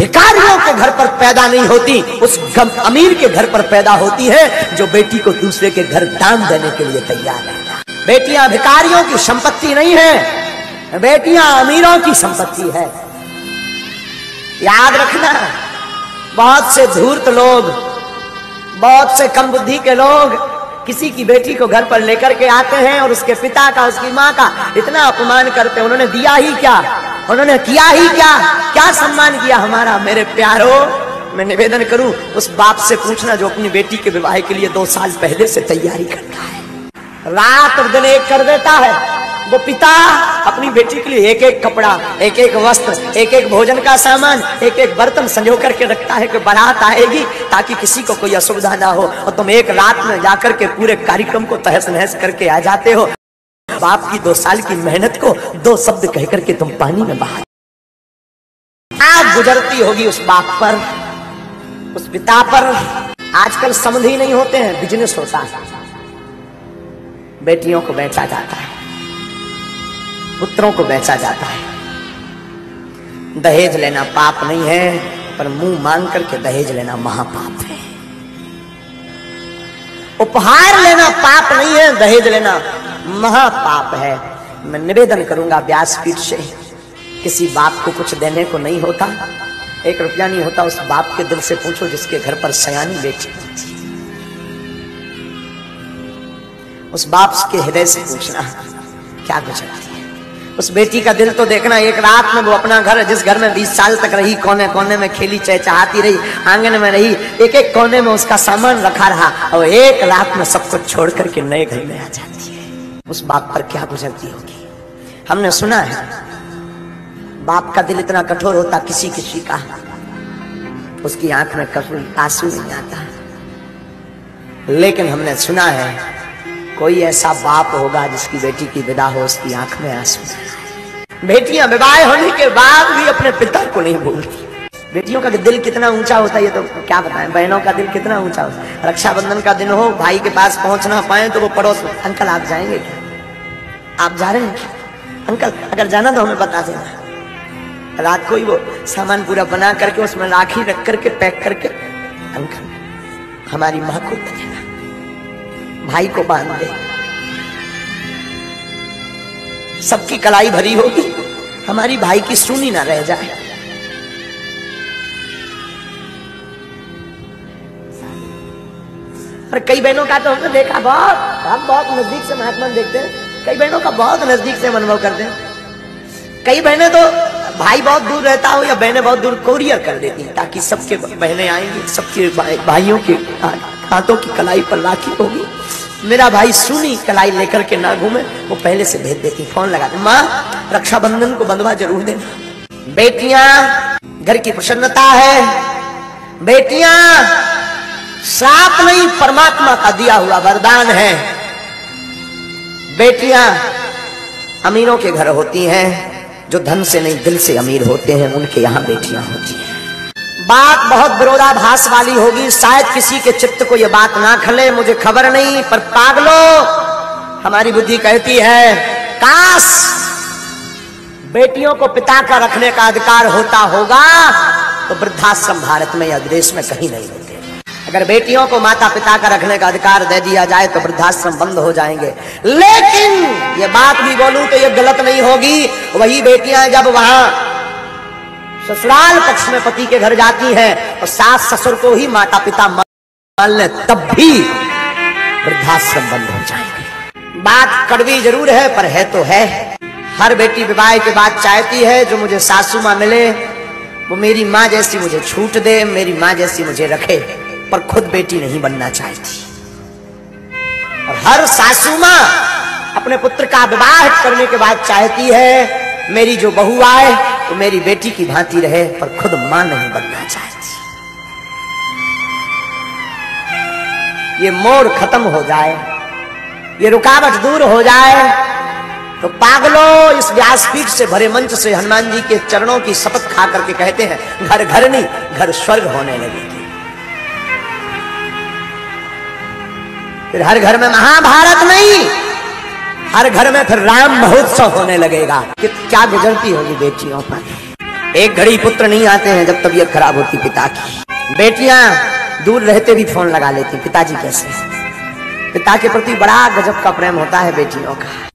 भिखारियों के घर पर पैदा नहीं होती, उस अमीर के घर पर पैदा होती है जो बेटी को दूसरे के घर दान देने के लिए तैयार है। बेटियां भिखारियों की संपत्ति नहीं है, बेटियां अमीरों की संपत्ति है। याद रखना, बहुत से धूर्त लोग, बहुत से कम बुद्धि के लोग किसी की बेटी को घर पर लेकर के आते हैं और उसके पिता का, उसकी माँ का इतना अपमान करते हैं। उन्होंने दिया ही क्या, उन्होंने किया ही क्या, क्या सम्मान किया हमारा? मेरे प्यारो, मैं निवेदन करूं, उस बाप से पूछना जो अपनी बेटी के विवाह के लिए 2 साल पहले से तैयारी करता है, रात और दिन एक कर देता है। वो पिता अपनी बेटी के लिए एक एक कपड़ा, एक एक वस्त्र, एक एक भोजन का सामान, एक एक बर्तन संजो करके रखता है कि बारात आएगी ताकि किसी को कोई असुविधा ना हो, और तुम एक रात में जाकर के पूरे कार्यक्रम को तहस नहस करके आ जाते हो। बाप की 2 साल की मेहनत को 2 शब्द कह करके तुम पानी में बहा। आज गुजरती होगी उस बाप पर, उस पिता पर। आजकल समझ ही नहीं होते हैं, बिजनेस होता है। बेटियों को बेचा जाता है, पुत्रों को बेचा जाता है। दहेज लेना पाप नहीं है, पर मुंह मांग करके दहेज लेना महापाप है। उपहार लेना पाप नहीं है, दहेज लेना महापाप है। मैं निवेदन करूंगा व्यासपीठ से, किसी बाप को कुछ देने को नहीं होता, 1 रुपया नहीं होता, उस बाप के दिल से पूछो जिसके घर पर सयानी बेटी होती। उस बाप के हृदय से पूछना क्या गुजरती है। उस बेटी का दिल तो देखना। एक रात में वो अपना घर, जिस घर में 20 साल तक रही, कोने कोने में खेली चहचहाती रही, आंगन में रही, एक एक कोने में उसका सामान रखा रहा, और एक रात में सब कुछ छोड़ करके नए घर में आ जाती है। उस बाप पर क्या गुजरती होगी। हमने सुना है बाप का दिल इतना कठोर होता, किसी किसी का उसकी आंख में कभी आंसू नहीं आता, लेकिन हमने सुना है कोई ऐसा बाप होगा जिसकी बेटी की विदा हो, उसकी आंख में आंसू। बेटियां विवाह होने के बाद भी अपने पिता को नहीं भूलती। बेटियों का दिल कितना ऊंचा होता है ये तो क्या बताएं। बहनों का दिल कितना ऊंचा होता है। रक्षाबंधन का दिन हो, भाई के पास पहुंच ना पाए तो वो पड़ोस में, अंकल आप जाएंगे क्या, आप जा रहे हैं क्या अंकल, अगर जाना तो हमें बता देना। रात को ही वो सामान पूरा बना करके उसमें राखी रख करके पैक करके, अंकल हमारी माँ को दे देना, भाई को बांध दे। सबकी कलाई भरी होगी, हमारी भाई की सुनी ना रह जाए। और कई बहनों का तो हमने देखा, हम बहुत नजदीक से महात्मा देखते हैं, कई बहनों का बहुत नजदीक से अनुभव करते हैं। कई बहनें तो भाई बहुत दूर रहता हो या बहनें बहुत दूर कोरियर कर देती हैं ताकि सबके बहनें आएंगी, सबके भाइयों के हाथों की कलाई पर राखी होगी, मेरा भाई सुनी कलाई लेकर के ना घूमे, वो पहले से भेज देती, फोन लगा दे, माँ रक्षाबंधन को बंधवा जरूर देना। बेटियां घर की प्रसन्नता है, बेटियां श्राप नहीं परमात्मा का दिया हुआ वरदान है। बेटियां अमीरों के घर होती हैं, जो धन से नहीं दिल से अमीर होते हैं उनके यहाँ बेटियां होती हैं। बात बहुत विरोधाभास वाली होगी, शायद किसी के चित्त को यह बात ना खले, मुझे खबर नहीं, पर पागलों हमारी बुद्धि कहती है काश बेटियों को पिता का रखने का अधिकार होता होगा तो वृद्धाश्रम भारत में या देश में कहीं नहीं होते। अगर बेटियों को माता पिता का रखने का अधिकार दे दिया जाए तो वृद्धाश्रम बंद हो जाएंगे। लेकिन ये बात भी बोलूं तो ये गलत नहीं होगी, वही बेटियां जब वहां ससुराल पक्ष में पति के घर जाती हैं और सास ससुर को ही माता पिता मान ले, तब भी वृद्धाश्रम बंद हो जाएंगे। बात कड़वी जरूर है पर है तो है। हर बेटी विवाह के बाद चाहती है जो मुझे सासू माँ मिले वो मेरी माँ जैसी मुझे छूट दे, मेरी माँ जैसी मुझे रखे, पर खुद बेटी नहीं बनना चाहती। और हर सासू माँ अपने पुत्र का विवाह करने के बाद चाहती है मेरी जो बहू आए तो मेरी बेटी की भांति रहे, पर खुद मां नहीं बनना चाहती। ये मोड़ खत्म हो जाए, ये रुकावट दूर हो जाए तो पागलों इस व्यासपीठ से भरे मंच से हनुमान जी के चरणों की शपथ खा करके कहते हैं घर घर नहीं घर स्वर्ग होने लगेगी। फिर हर घर में महाभारत नहीं, हर घर में फिर राम महोत्सव होने लगेगा। कि क्या गुजरती होगी बेटियों पर। एक घड़ी पुत्र नहीं आते हैं जब तबीयत खराब होती पिता की। बेटियां दूर रहते भी फोन लगा लेती, पिताजी कैसे। पिता के प्रति बड़ा गजब का प्रेम होता है बेटियों का।